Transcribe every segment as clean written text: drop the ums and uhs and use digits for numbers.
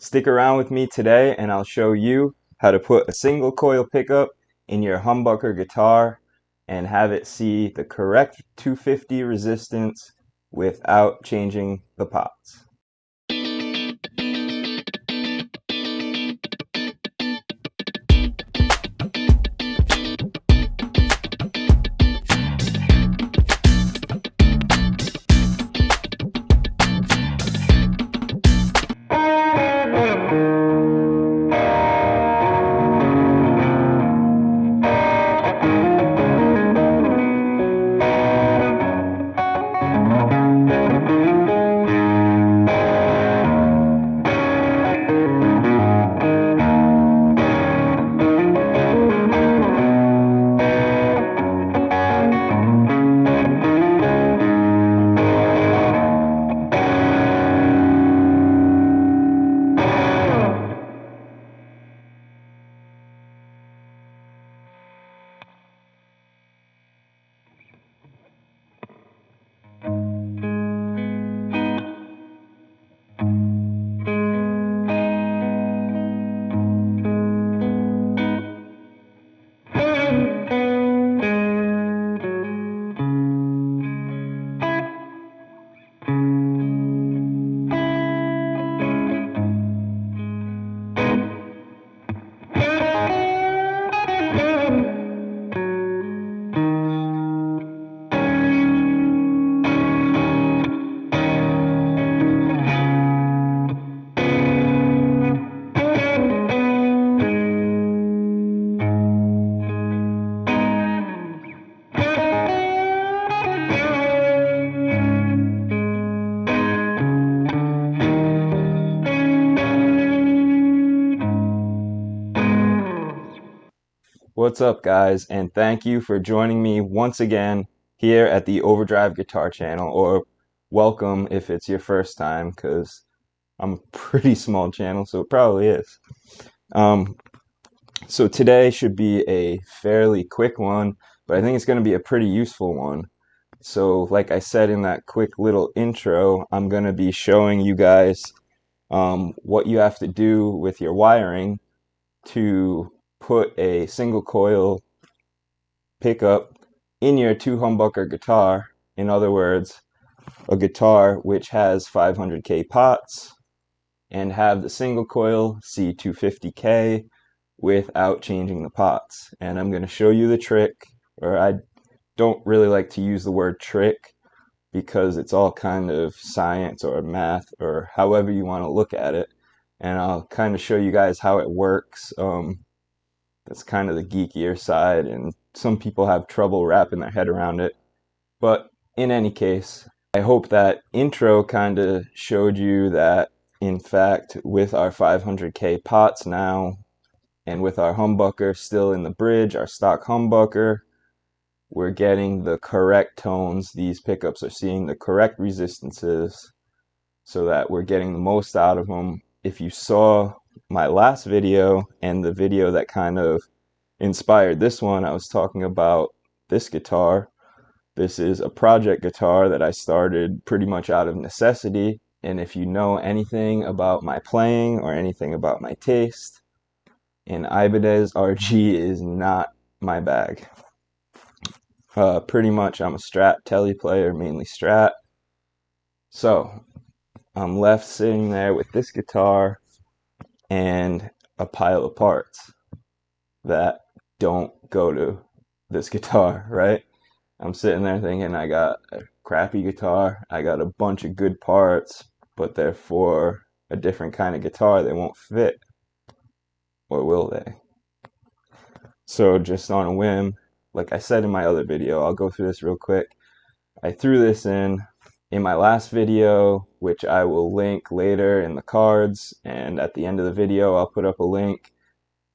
Stick around with me today and I'll show you how to put a single coil pickup in your humbucker guitar and have it see the correct 250 resistance without changing the pots. What's up, guys, and thank you for joining me once again here at the Overdrive Guitar channel, or welcome if it's your first time, because I'm a pretty small channel, so it probably is. So today should be a fairly quick one, but I think it's going to be a pretty useful one. So like I said in that quick little intro, I'm going to be showing you guys what you have to do with your wiring to put a single coil pickup in your two humbucker guitar. In other words, a guitar which has 500K pots, and have the single coil C250K without changing the pots. And I'm going to show you the trick, or I don't really like to use the word trick because it's all kind of science or math or however you want to look at it. And I'll kind of show you guys how it works. That's kind of the geekier side, and some people have trouble wrapping their head around it. But in any case, I hope that intro kind of showed you that, in fact, with our 500K pots now, and with our humbucker still in the bridge, our stock humbucker, we're getting the correct tones. These pickups are seeing the correct resistances so that we're getting the most out of them. If you saw my last video and the video that kind of inspired this one, I was talking about this guitar. This is a project guitar that I started pretty much out of necessity. And if you know anything about my playing or anything about my taste, an Ibanez RG is not my bag. Pretty much I'm a Strat Tele player, mainly Strat. So I'm left sitting there with this guitar and a pile of parts that don't go to this guitar, right? I'm sitting there thinking I got a crappy guitar, I got a bunch of good parts, but they're for a different kind of guitar. They won't fit. Or will they? So just on a whim, like I said in my other video, I'll go through this real quick. I threw this in my last video, which I will link later in the cards, and at the end of the video I'll put up a link.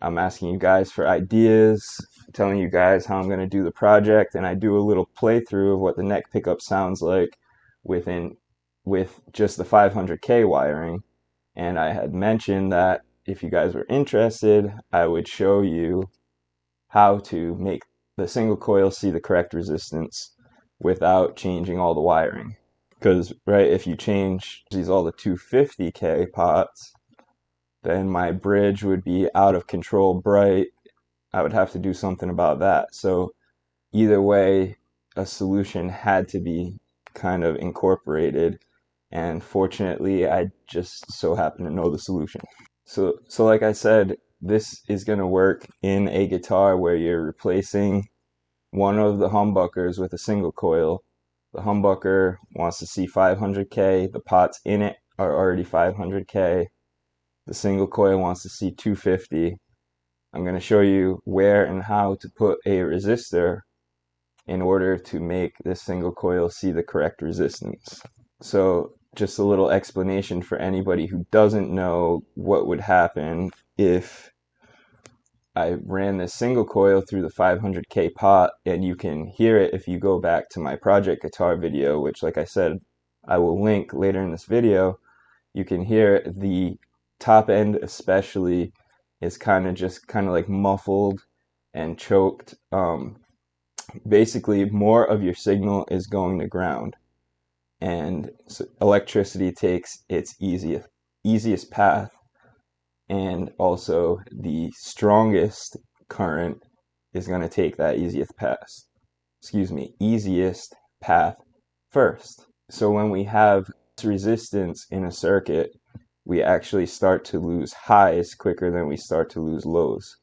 I'm asking you guys for ideas, telling you guys how I'm going to do the project, and I do a little playthrough of what the neck pickup sounds like with just the 500K wiring. And I had mentioned that if you guys were interested, I would show you how to make the single coil see the correct resistance without changing all the wiring. Because, right, if you change all the 250K pots, then my bridge would be out of control bright. I would have to do something about that. So either way, a solution had to be kind of incorporated, and fortunately I just so happen to know the solution. So like I said, this is going to work in a guitar where you're replacing one of the humbuckers with a single coil. The humbucker wants to see 500K, the pots in it are already 500K. The single coil wants to see 250. I'm going to show you where and how to put a resistor in order to make this single coil see the correct resistance. So just a little explanation for anybody who doesn't know what would happen if I ran this single coil through the 500K pot, and you can hear it if you go back to my project guitar video, which like I said, I will link later in this video. You can hear the top end especially is kind of like muffled and choked. Basically more of your signal is going to ground, and so electricity takes its easiest path, and also the strongest current is going to take that easiest path first. So when we have resistance in a circuit, we actually start to lose highs quicker than we start to lose lows.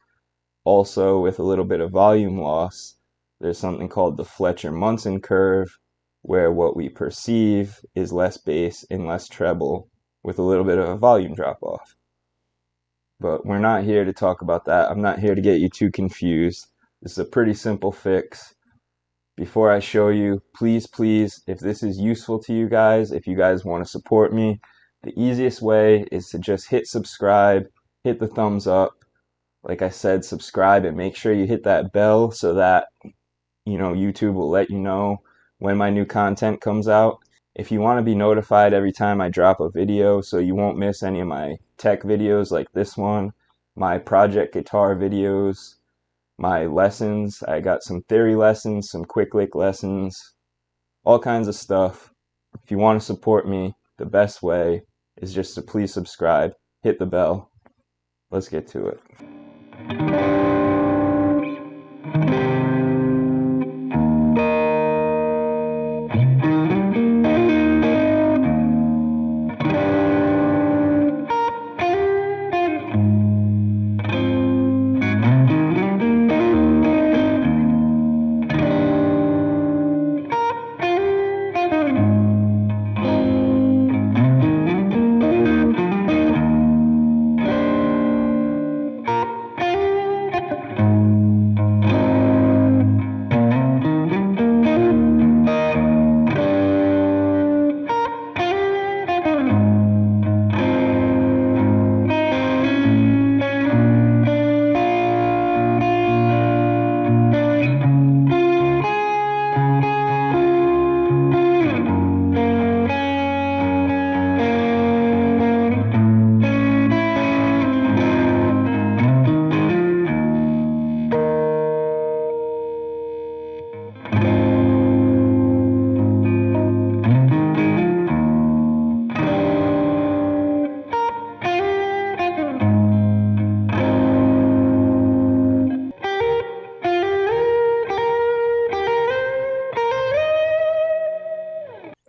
Also, with a little bit of volume loss, there's something called the Fletcher-Munson curve, where what we perceive is less bass and less treble with a little bit of a volume drop off. But we're not here to talk about that. I'm not here to get you too confused. This is a pretty simple fix. Before I show you, please, if this is useful to you guys, if you guys want to support me, the easiest way is to just hit subscribe, hit the thumbs up. Like I said, subscribe and make sure you hit that bell so that YouTube will let you know when my new content comes out. If you want to be notified every time I drop a video so you won't miss any of my tech videos like this one, my project guitar videos, my lessons, I got some theory lessons, some quick lick lessons, all kinds of stuff. If you want to support me, the best way is just to please subscribe, hit the bell. Let's get to it.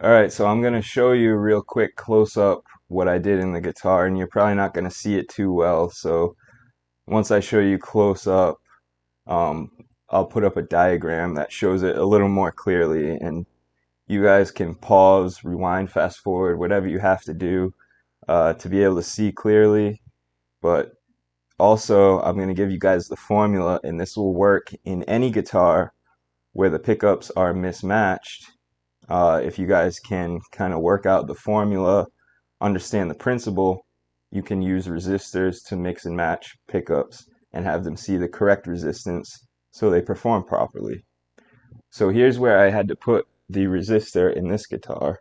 Alright, so I'm going to show you real quick close up what I did in the guitar, and you're probably not going to see it too well, so once I show you close up, I'll put up a diagram that shows it a little more clearly, and you guys can pause, rewind, fast forward, whatever you have to do to be able to see clearly. But also, I'm going to give you guys the formula, and this will work in any guitar where the pickups are mismatched. If you guys can kind of work out the formula, understand the principle, you can use resistors to mix and match pickups and have them see the correct resistance so they perform properly. So here's where I had to put the resistor in this guitar.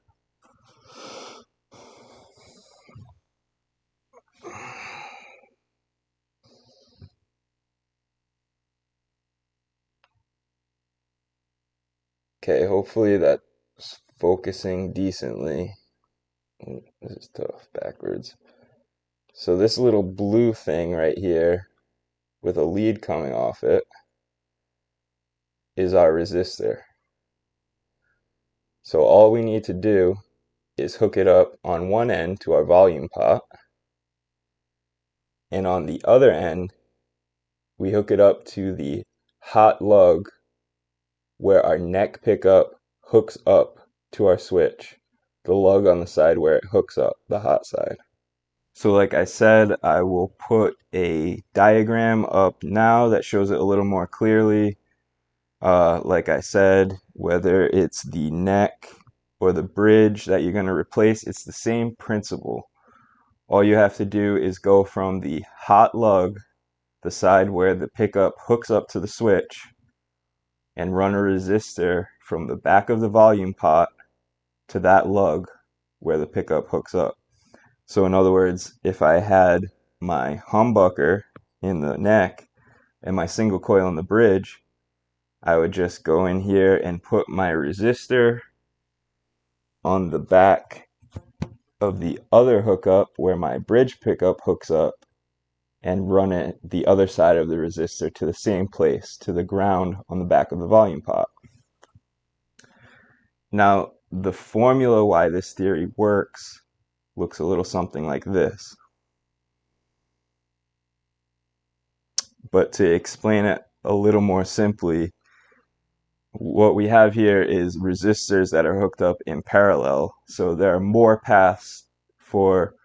Okay, hopefully that's focusing decently. This is tough, backwards. So this little blue thing right here with a lead coming off it is our resistor. So all we need to do is hook it up on one end to our volume pot, and on the other end we hook it up to the hot lug where our neck pickup hooks up to our switch, the lug on the side where it hooks up, the hot side. So like I said, I will put a diagram up now that shows it a little more clearly. Like I said, whether it's the neck or the bridge that you're going to replace, it's the same principle. All you have to do is go from the hot lug, the side where the pickup hooks up to the switch, and run a resistor from the back of the volume pot to that lug where the pickup hooks up. So in other words, if I had my humbucker in the neck and my single coil in the bridge, I would just go in here and put my resistor on the back of the other hookup where my bridge pickup hooks up and run it the other side of the resistor to the same place, to the ground on the back of the volume pot. Now, the formula why this theory works looks a little something like this. But to explain it a little more simply, what we have here is resistors that are hooked up in parallel, so there are more paths for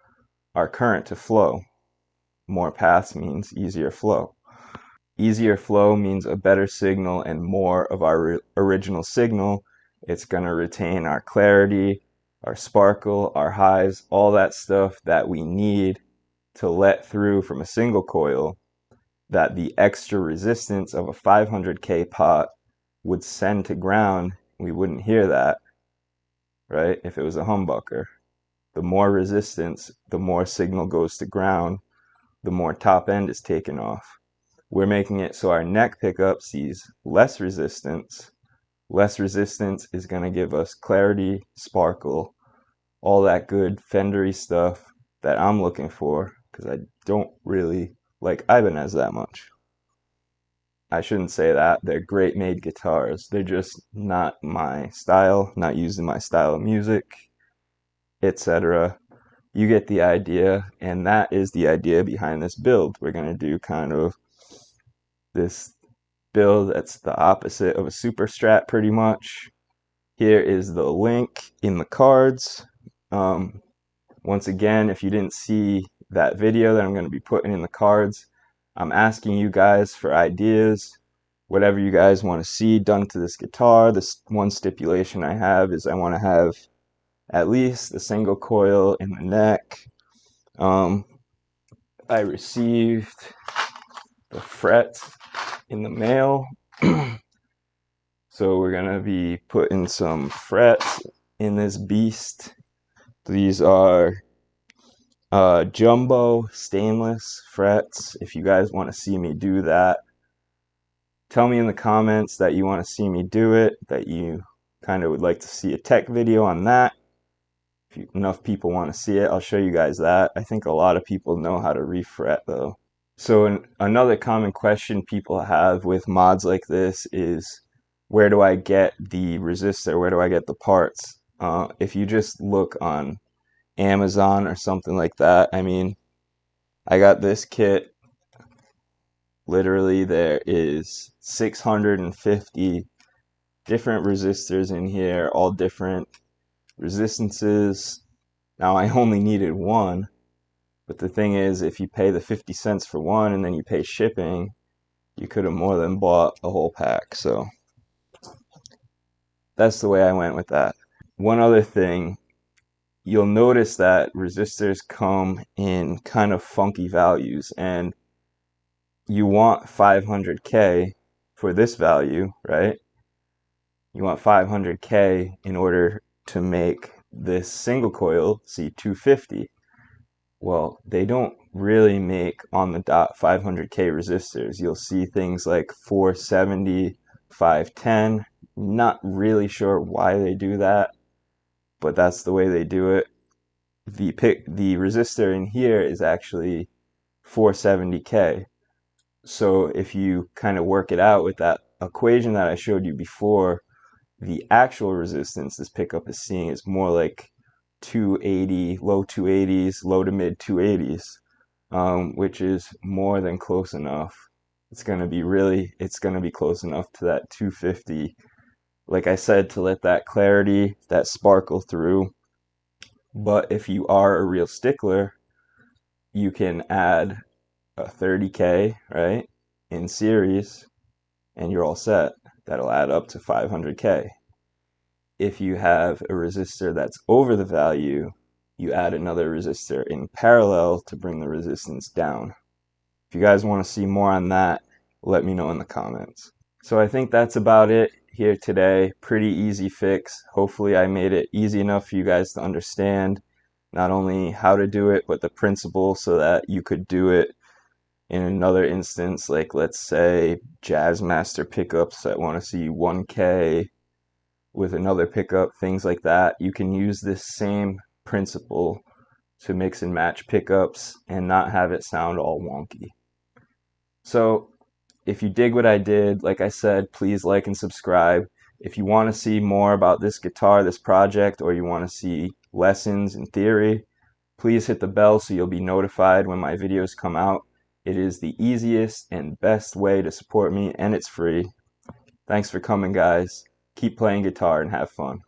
our current to flow. More paths means easier flow. Easier flow means a better signal and more of our original signal. It's going to retain our clarity, our sparkle, our highs, all that stuff that we need to let through from a single coil that the extra resistance of a 500K pot would send to ground. We wouldn't hear that, right, if it was a humbucker. The more resistance, the more signal goes to ground, the more top end is taken off. We're making it so our neck pickup sees less resistance. Less resistance is going to give us clarity, sparkle, all that good Fendery stuff that I'm looking for, because I don't really like Ibanez that much. I shouldn't say that. They're great made guitars. They're just not my style, not used in my style of music, etc. You get the idea, and that is the idea behind this build. We're going to do kind of this build that's the opposite of a Superstrat pretty much. Here is the link in the cards. Once again, if you didn't see that video that I'm going to be putting in the cards, I'm asking you guys for ideas, whatever you guys want to see done to this guitar. This one stipulation I have is I want to have at least a single coil in the neck. I received the frets in the mail. So we're going to be putting some frets in this beast. These are jumbo stainless frets. If you guys want to see me do that, tell me in the comments that you want to see me do it, that you kind of would like to see a tech video on that. If enough people want to see it, I'll show you guys that. I think a lot of people know how to refret though. So another common question people have with mods like this is, where do I get the resistor? Where do I get the parts? If you just look on Amazon or something like that, I mean, I got this kit. Literally, there is 650 different resistors in here, all different resistances. Now, I only needed one, but the thing is, if you pay the 50 cents for one and then you pay shipping, you could have more than bought a whole pack. So that's the way I went with that. One other thing, you'll notice that resistors come in kind of funky values, and you want 500K for this value, right? You want 500K in order to make this single coil C250. Well, they don't really make on the dot 500K resistors. You'll see things like 470, 510. Not really sure why they do that, but that's the way they do it. the resistor in here is actually 470K. So if you kind of work it out with that equation that I showed you before, the actual resistance this pickup is seeing is more like 280, low 280s, low to mid 280s, which is more than close enough. It's going to be close enough to that 250, like I said, to let that clarity, that sparkle through. But if you are a real stickler, you can add a 30K, right, in series, and you're all set. That'll add up to 500K. If you have a resistor that's over the value, you add another resistor in parallel to bring the resistance down. If you guys want to see more on that, let me know in the comments. So I think that's about it here today. Pretty easy fix. Hopefully I made it easy enough for you guys to understand not only how to do it, but the principle so that you could do it in another instance, like let's say Jazzmaster pickups that want to see 1K with another pickup, things like that. You can use this same principle to mix and match pickups and not have it sound all wonky. So if you dig what I did, like I said, please like and subscribe. If you want to see more about this guitar, this project, or you want to see lessons in theory, please hit the bell so you'll be notified when my videos come out. It is the easiest and best way to support me, and it's free. Thanks for coming, guys. Keep playing guitar and have fun.